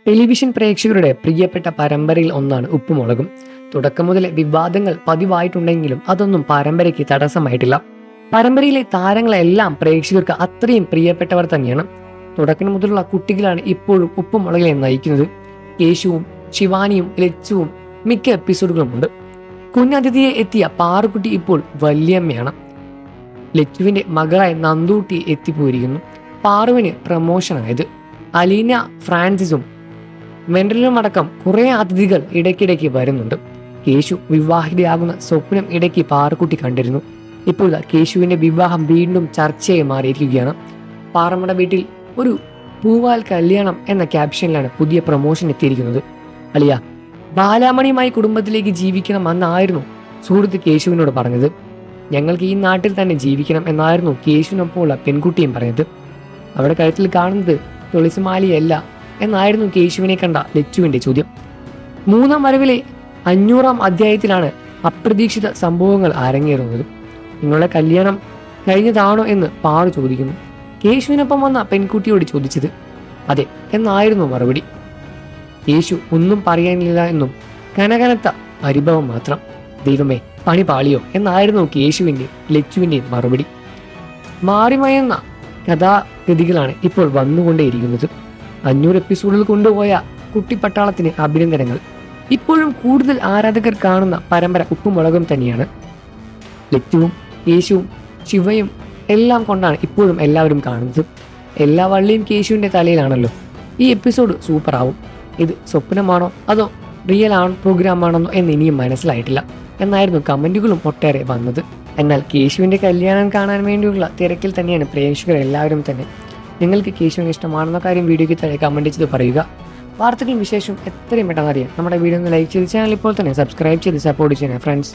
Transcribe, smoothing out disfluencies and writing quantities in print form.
Television പ്രേക്ഷകരുടെ പ്രിയപ്പെട്ട പരമ്പരയിൽ ഒന്നാണ് ഉപ്പുമുളകും. തുടക്കം മുതലേ വിവാദങ്ങൾ പതിവായിട്ടുണ്ടെങ്കിലും അതൊന്നും പരമ്പരയ്ക്ക് തടസ്സമായിട്ടില്ല. പരമ്പരയിലെ താരങ്ങളെല്ലാം പ്രേക്ഷകർക്ക് അത്രയും പ്രിയപ്പെട്ടവർ തന്നെയാണ്. തുടക്കം മുതലുള്ള കുട്ടികളാണ് ഇപ്പോഴും ഉപ്പുമുളകിനെ നയിക്കുന്നത്. കേശുവും ശിവാനിയും ലച്ചുവും മിക്ക എപ്പിസോഡുകളുമുണ്ട്. കുഞ്ഞതിഥിയെ എത്തിയ പാറുക്കുട്ടി ഇപ്പോൾ വല്യമ്മയാണ്. ലച്ചുവിന്റെ മകളായ നന്ദൂട്ടി എത്തിപ്പോയിരിക്കുന്നു. പാറുവിന് പ്രമോഷനായത്. അലീന ഫ്രാൻസിസും വെൻഡലും അടക്കം കുറെ അതിഥികൾ ഇടയ്ക്കിടയ്ക്ക് വരുന്നുണ്ട്. കേശു വിവാഹിതയാകുന്ന സ്വപ്നം ഇടയ്ക്ക് പാറുക്കുട്ടി കണ്ടിരുന്നു. ഇപ്പോൾ കേശുവിന്റെ വിവാഹം വീണ്ടും ചർച്ചയായി മാറിയിരിക്കുകയാണ്. പാറമ്മയുടെ വീട്ടിൽ ഒരു പൂവാൽ കല്യാണം എന്ന ക്യാപ്ഷനിലാണ് പുതിയ പ്രമോഷൻ എത്തിയിരിക്കുന്നത്. അലിയ ബാലാമണിയുമായി കുടുംബത്തിലേക്ക് ജീവിക്കണം എന്നായിരുന്നു സുഹൃത്ത് കേശുവിനോട് പറഞ്ഞത്. ഞങ്ങൾക്ക് ഈ നാട്ടിൽ തന്നെ ജീവിക്കണം എന്നായിരുന്നു കേശുവിനൊപ്പമുള്ള പെൺകുട്ടിയും പറഞ്ഞത്. അവിടെ കഴുത്തിൽ കാണുന്നത് തുളസിമാലിയല്ല എന്നായിരുന്നു കേശുവിനെ കണ്ട ലച്ചുവിന്റെ ചോദ്യം. മൂന്നാം വരവിലെ 500-ാം അധ്യായത്തിലാണ് അപ്രതീക്ഷിത സംഭവങ്ങൾ അരങ്ങേറുന്നത്. നിങ്ങളുടെ കല്യാണം കഴിഞ്ഞതാണോ എന്ന് പാറു ചോദിക്കുന്നു. കേശുവിനൊപ്പം വന്ന പെൺകുട്ടിയോട് ചോദിച്ചത് അതെ എന്നായിരുന്നു മറുപടി. കേശു ഒന്നും പറയാനില്ല എന്നും കനകനത്ത പരിഭവം മാത്രം. ദൈവമേ പണി പാളിയോ എന്നായിരുന്നു കേശുവിന്റെ ലച്ചുവിന്റെ മറുപടി. മാറിമയുന്ന കഥാഗതികളാണ് ഇപ്പോൾ വന്നുകൊണ്ടേയിരിക്കുന്നത്. 500 എപ്പിസോഡിൽ കൊണ്ടുപോയ കുട്ടിപ്പട്ടാളത്തിന് അഭിനന്ദനങ്ങൾ. ഇപ്പോഴും കൂടുതൽ ആരാധകർ കാണുന്ന പരമ്പര ഉപ്പുമുളകും തന്നെയാണ്. ലച്ചുവും കേശുവും ശിവയും എല്ലാം കൊണ്ടാണ് ഇപ്പോഴും എല്ലാവരും കാണുന്നത്. എല്ലാ വള്ളിയും കേശുവിന്റെ തലയിലാണല്ലോ. ഈ എപ്പിസോഡ് സൂപ്പർ ആവും. ഇത് സ്വപ്നമാണോ അതോ റിയൽ പ്രോഗ്രാമാണെന്നോ എന്ന് ഇനിയും മനസ്സിലായിട്ടില്ല എന്നായിരുന്നു കമന്റുകളും ഒട്ടേറെ വന്നത്. എന്നാൽ കേശുവിന്റെ കല്യാണം കാണാൻ വേണ്ടിയുള്ള തിരക്കിൽ തന്നെയാണ് പ്രേക്ഷകർ എല്ലാവരും തന്നെ. നിങ്ങൾക്ക് കേശുവിന് ഇഷ്ടമാണെന്ന കാര്യം വീഡിയോയ്ക്ക് താഴെ കമന്റ് ചെയ്ത് പറയുക. വാർത്തകളും വിശേഷം എത്രയും പെട്ടെന്ന് അറിയാം നമ്മുടെ വീഡിയോ ഒന്ന് ലൈക്ക് ചെയ്ത് ചാനൽ ഇപ്പോൾ തന്നെ സബ്സ്ക്രൈബ് ചെയ്ത് സപ്പോർട്ട് ചെയ്യണേ ഫ്രണ്ട്സ്.